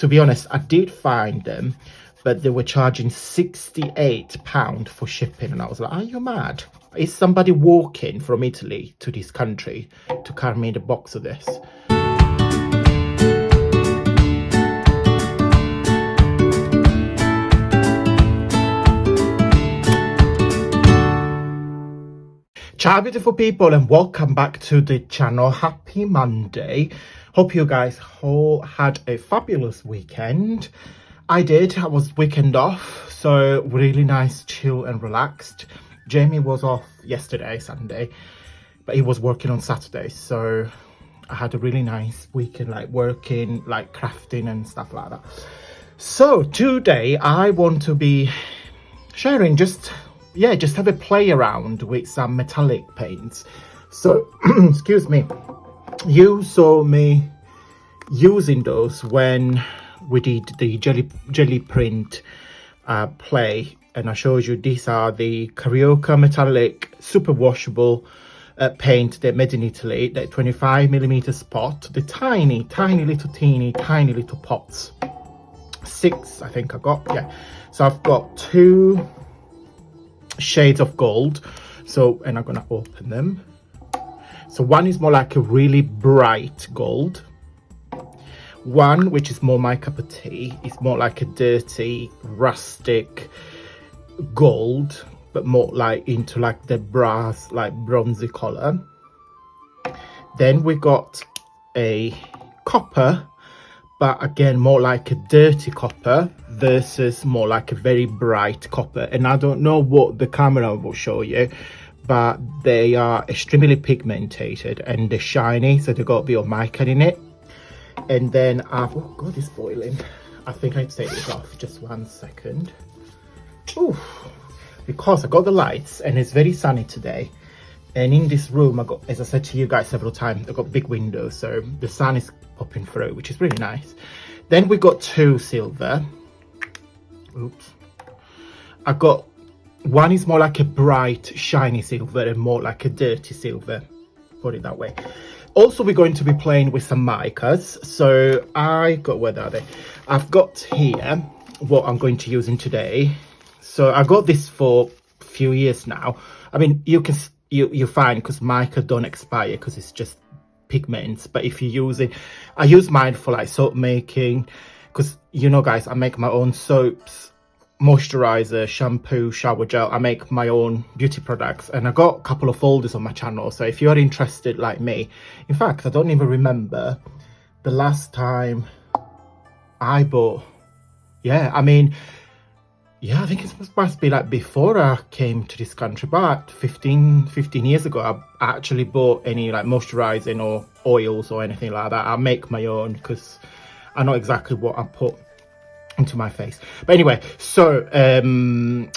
To be honest, I did find them, but they were charging £68 for shipping. And I was like, are you mad? Is somebody walking from Italy to this country to carry me the box of this? Ciao beautiful people, and welcome back to the channel. Happy Monday. Hope you guys all had a fabulous weekend. I did. I was weekend off, so really nice, chill and relaxed. Jamie was off yesterday, Sunday, but he was working on Saturday, so I had a really nice weekend, like working, like crafting and stuff like that. So today I want to be sharing just have a play around with some metallic paints. So excuse me, you saw me using those when we did the jelly print play, and I showed you these are the Carioca metallic super washable paint. They're made in Italy. They're 25mm spot, the tiny little pots. 6 I think I got, yeah. So I've got 2 shades of gold, so, and I'm gonna open them. So one is more like a really bright gold, one which is more my cup of tea, is more like a dirty rustic gold, but more like into like the brass, like bronzy color. Then we got a copper, but again more like a dirty copper versus more like a very bright copper. And I don't know what the camera will show you, but they are extremely pigmented and they're shiny, so they got a bit of mica in it. And then I've, oh god, it's boiling. I think I need to take this off, just 1 second. Ooh, because I got the lights and it's very sunny today, and in this room I got, as I said to you guys several times, I got big windows, so the sun is popping through, which is really nice. Then we got 2 silver. Oops. I got one is more like a bright shiny silver and more like a dirty silver, put it that way. Also, we're going to be playing with some micas. So I got, where are they? I've got here what I'm going to use in today. So I got this for a few years now. I mean, you're fine because mica don't expire because it's just pigments. But if you use it, I use mine for like soap making, because you know guys, I make my own soaps, moisturizer, shampoo, shower gel. I make my own beauty products, and I got a couple of folders on my channel, so if you're interested like me, in fact I don't even remember the last time I bought, I think it must be like before I came to this country, but 15 years ago I actually bought any like moisturizing or oils or anything like that. I make my own because I know exactly what I put into my face. But anyway, so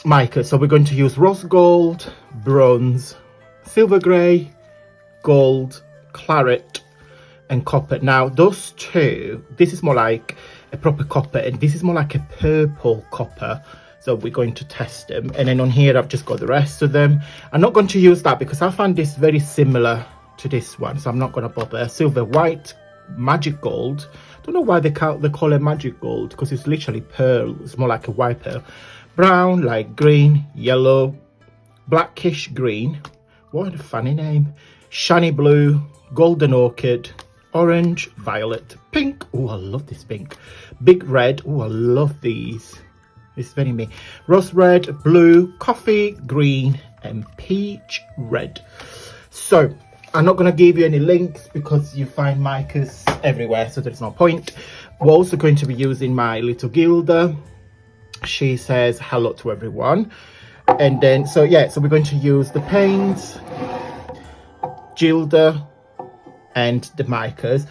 mica, so we're going to use rose gold, bronze, silver grey, gold, claret and copper. Now those 2, this is more like a proper copper and this is more like a purple copper, so we're going to test them. And then on here I've just got the rest of them. I'm not going to use that because I find this very similar to this one, so I'm not going to bother. Silver, white, magic gold. Don't know why they call it magic gold, because it's literally pearl. It's more like a white pearl. Brown, light green, yellow, blackish green. What a funny name. Shiny blue, golden orchid, orange, violet, pink. Oh, I love this pink. Big red. Oh, I love these. It's very me. Rose red, blue, coffee, green, and peach red. So I'm not going to give you any links because you find micas everywhere, so there's no point. We're also going to be using my little Gilda. She says hello to everyone. And then, so we're going to use the paints, Gilda, and the micas.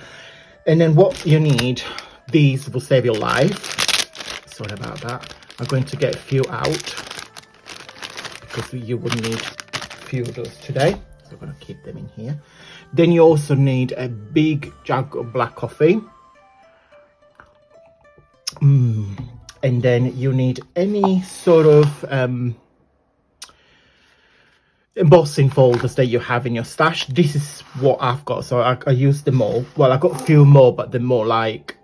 And then what you need, these will save your life. Sorry about that. I'm going to get a few out because you would need a few of those today. So I'm going to keep them in here. Then you also need a big jug of black coffee. And then you need any sort of embossing folders that you have in your stash. This is what I've got, so I use them all. Well, I got a few more, but they're more like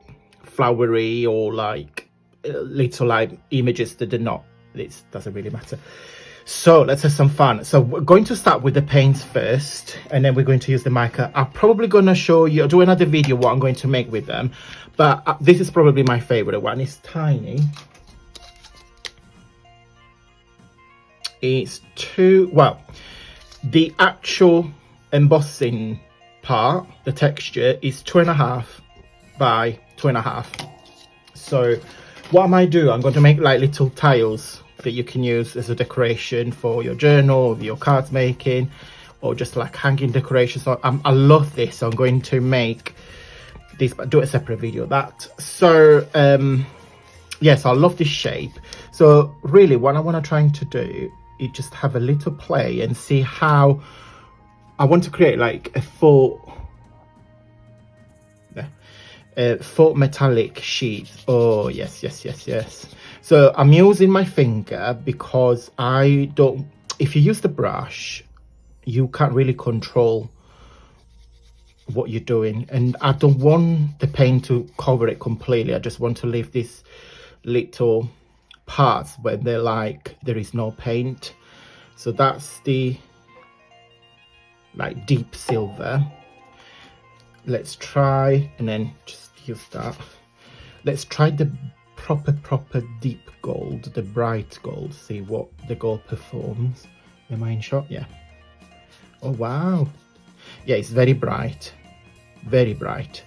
flowery or like little like images that are not. It doesn't really matter. So let's have some fun. So we're going to start with the paints first, and then we're going to use the mica. I'm probably going to show you, do another video what I'm going to make with them, but this is probably my favorite one. It's tiny. It's well, the actual embossing part, the texture is 2.5 by 2.5. So what I might do, I'm going to make like little tiles that you can use as a decoration for your journal, your cards making, or just like hanging decorations. So I love this, so I'm going to make this, but do a separate video of that. So yes, I love this shape. So really what I want to try to do is just have a little play and see how I want to create like a faux metallic sheet. Oh yes, yes, yes, yes. So I'm using my finger because I don't, if you use the brush, you can't really control what you're doing, and I don't want the paint to cover it completely. I just want to leave these little parts where they're like there is no paint. So that's the like deep silver. Let's try, and then just use that. Let's try the proper deep gold, the bright gold, see what the gold performs. Am I in shot? Yeah. Oh wow, yeah, it's very bright, very bright.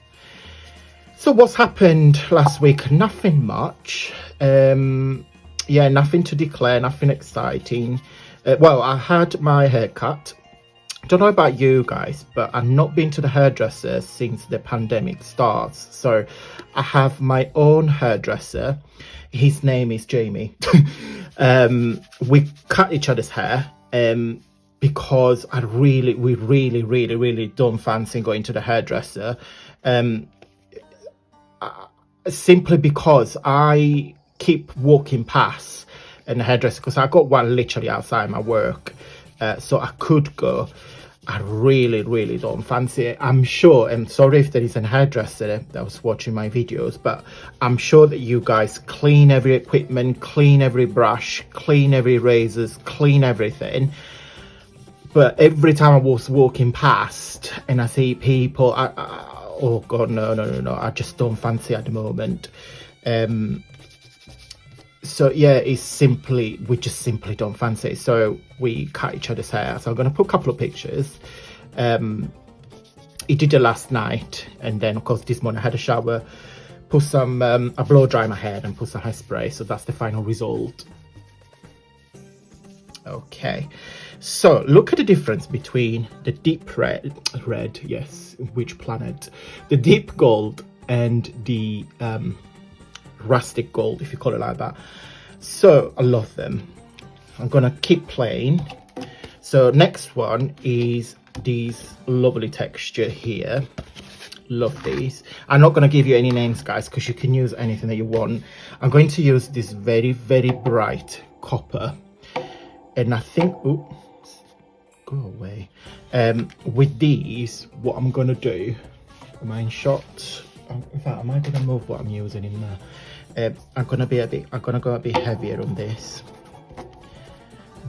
So what's happened last week? Nothing much. Yeah, nothing to declare, nothing exciting. Well, I had my hair cut. Don't know about you guys, but I've not been to the hairdresser since the pandemic starts. So I have my own hairdresser. His name is Jamie. We cut each other's hair because we really don't fancy going to the hairdresser. Simply because I keep walking past in the hairdresser, because I got one literally outside my work. So I could go. I really don't fancy it. I'm sure, and sorry if there is a hairdresser that was watching my videos, but I'm sure that you guys clean every equipment, clean every brush, clean every razors, clean everything. But every time I was walking past and I see people, oh god, no, I just don't fancy it at the moment. So yeah, we just simply don't fancy it. So we cut each other's hair. So I'm going to put a couple of pictures. He did it last night, and then of course this morning I had a shower, put some I blow dry my hair and put some hairspray. So that's the final result. Okay, so look at the difference between the deep red, yes, which planet, the deep gold and the rustic gold, if you call it like that. So I love them. I'm gonna keep playing. So next one is these lovely texture here. Love these. I'm not gonna give you any names, guys, because you can use anything that you want. I'm going to use this very bright copper, and I think, oh, go away. With these, what I'm gonna do, am I in shot? In fact, am I gonna move what I'm using in there? I'm gonna go a bit heavier on this.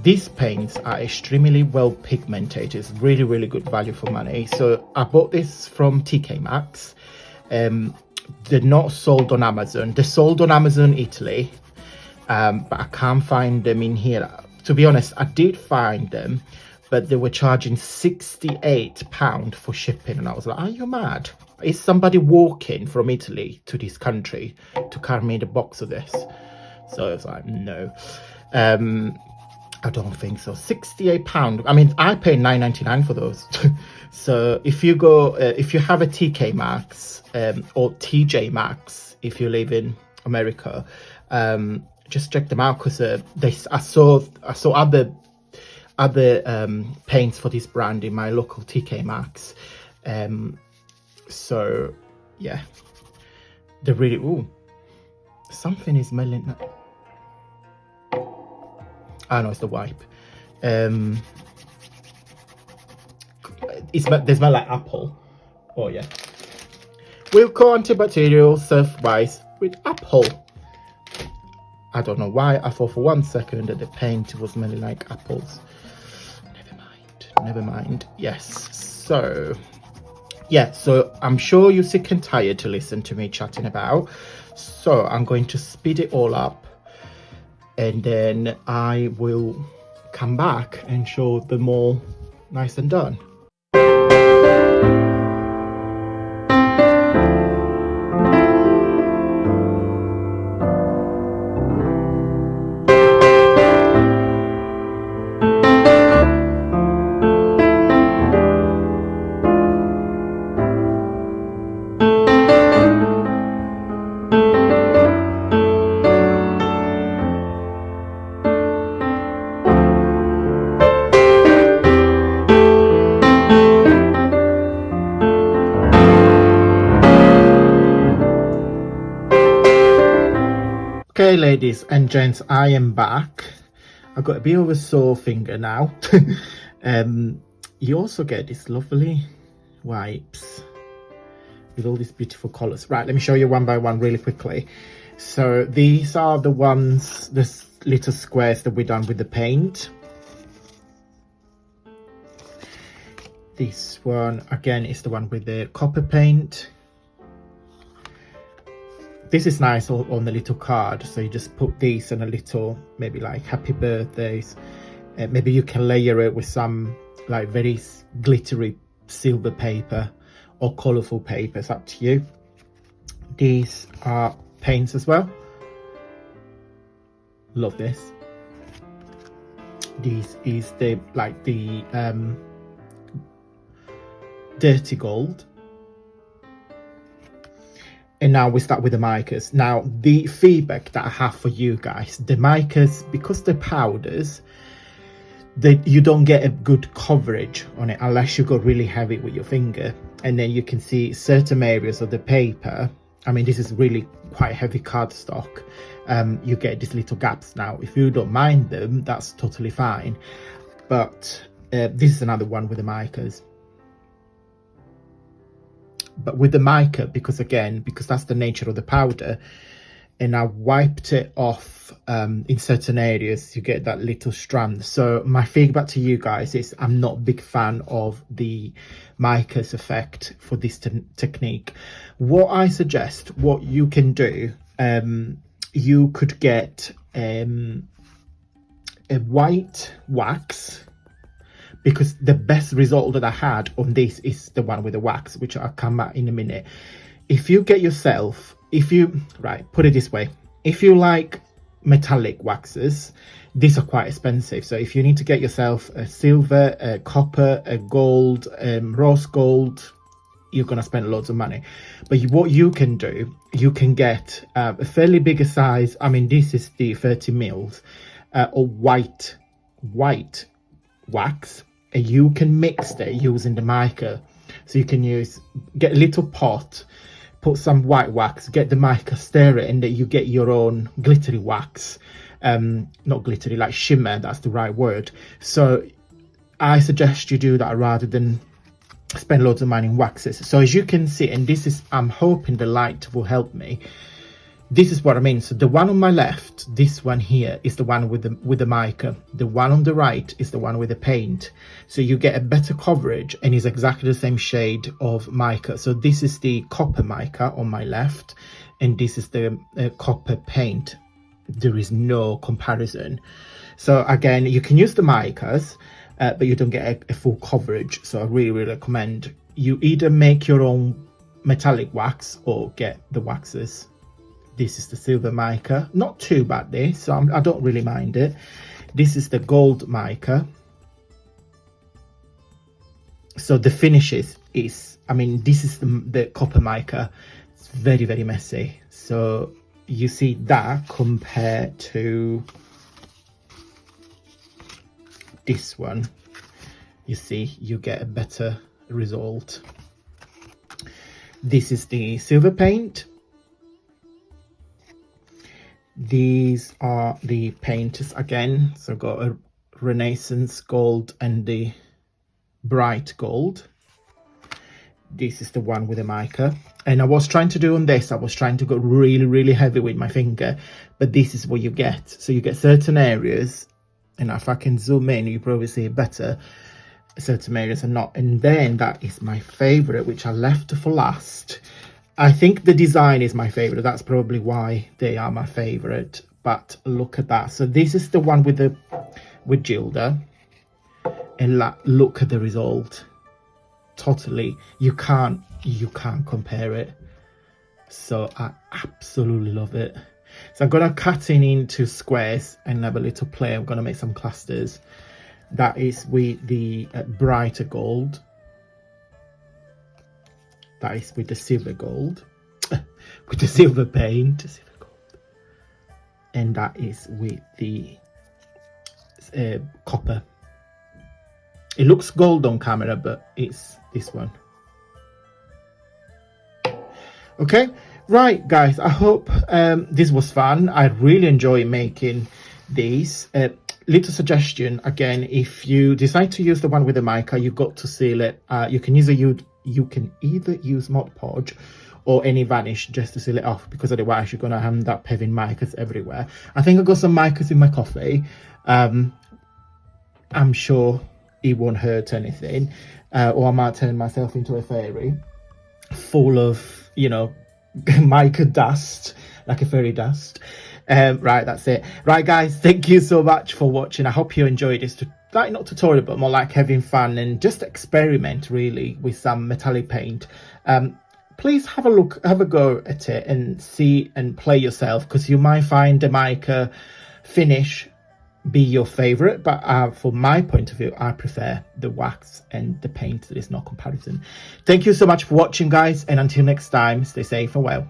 These paints are extremely well pigmented. It's really good value for money. So I bought this from TK Maxx. They're not sold on Amazon. They're sold on Amazon Italy, but I can't find them in here. To be honest, I did find them, but they were charging £68 for shipping, and I was like, are you mad? Is somebody walking from Italy to this country to carry me the box of this? So I was like, no, I don't think so. £68. I mean, I paid £9.99 for those. So if you go, if you have a TK Maxx or TJ Maxx, if you live in America, just check them out, because I saw other paints for this brand in my local TK Maxx. So yeah, they're really, ooh, something is smelling. I know it's the wipe. They smell like apple. Oh yeah, Wilco antibacterial surf-wise with apple. I don't know why. I thought for 1 second that the paint was smelling like apples. Never mind. Yes. So, yeah. So I'm sure you're sick and tired to listen to me chatting about. So I'm going to speed it all up, and then I will come back and show them all nice and done. Okay, ladies and gents, I am back. I've got a bit of a sore finger now. You also get these lovely wipes with all these beautiful colours. Right, let me show you one by one really quickly. So these are the ones, the little squares that we done with the paint. This one again is the one with the copper paint. This is nice on the little card, so you just put these and a little, maybe like happy birthdays. Maybe you can layer it with some like very glittery silver paper or colourful paper, it's up to you. These are paints as well. Love this. This is the dirty gold. And now we start with the micas. Now, the feedback that I have for you guys, the micas, because they're powders, you don't get a good coverage on it unless you go really heavy with your finger. And then you can see certain areas of the paper. I mean, this is really quite heavy cardstock. You get these little gaps. Now, if you don't mind them, that's totally fine. But this is another one with the micas. But with the mica, because that's the nature of the powder, and I wiped it off in certain areas, you get that little strand. So my feedback to you guys is I'm not a big fan of the mica's effect for this technique. What I suggest, what you can do, you could get a white wax, because the best result that I had on this is the one with the wax, which I'll come at in a minute. If you get yourself, put it this way, if you like metallic waxes, these are quite expensive. So if you need to get yourself a silver, a copper, a gold, rose gold, you're gonna spend loads of money. But what you can do, you can get a fairly bigger size. I mean, this is the 30 mils of white wax. And you can mix it using the mica. So you can get a little pot, put some white wax, get the mica, stir it, and then you get your own glittery wax. Not glittery, like shimmer, that's the right word. So I suggest you do that rather than spend loads of money in waxes. So as you can see, and this is, I'm hoping the light will help me. This is what I mean. So the one on my left, this one here, is the one with the mica. The one on the right is the one with the paint. So you get a better coverage, and it's exactly the same shade of mica. So this is the copper mica on my left, and this is the copper paint. There is no comparison. So again, you can use the micas, but you don't get a full coverage. So I really recommend you either make your own metallic wax or get the waxes. This is the silver mica, not too bad this, so I don't really mind it. This is the gold mica. So the finishes is, I mean, this is the copper mica. It's very, very messy. So you see that compared to this one, you see, you get a better result. This is the silver paint. These are the paints again. So I've got a Renaissance gold and the bright gold. this is the one with the mica. And I was trying to do on this, I was trying to go really heavy with my finger, but this is what you get. So you get certain areas, and if I can zoom in, you probably see it better. Certain areas are not. And then that is my favorite, which I left for last. I think the design is my favorite. That's probably why they are my favorite. But look at that. So this is the one with Gilda, and look at the result. Totally, you can't compare it. So I absolutely love it. So I'm gonna cut it into squares and have a little play. I'm gonna make some clusters. That is with the brighter gold. That is with the silver gold, with the silver paint, silver gold. And that is with the copper. It looks gold on camera, but it's this one. Okay, right, guys, I hope this was fun. I really enjoy making these. Little suggestion again, if you decide to use the one with the mica, you've got to seal it. You can either use Mod Podge or any varnish just to seal it off, because otherwise you're gonna end up having micas everywhere. I think I got some micas in my coffee. I'm sure it won't hurt anything, or I might turn myself into a fairy full of, you know, mica dust, like a fairy dust. Right, that's it. Right, guys, thank you so much for watching. I hope you enjoyed this not tutorial, but more like having fun and just experiment really with some metallic paint. Please have a go at it and see and play yourself, because you might find the mica finish be your favorite, but from my point of view, I prefer the wax and the paint. There is no comparison. Thank you so much for watching, guys, and until next time, stay safe and well.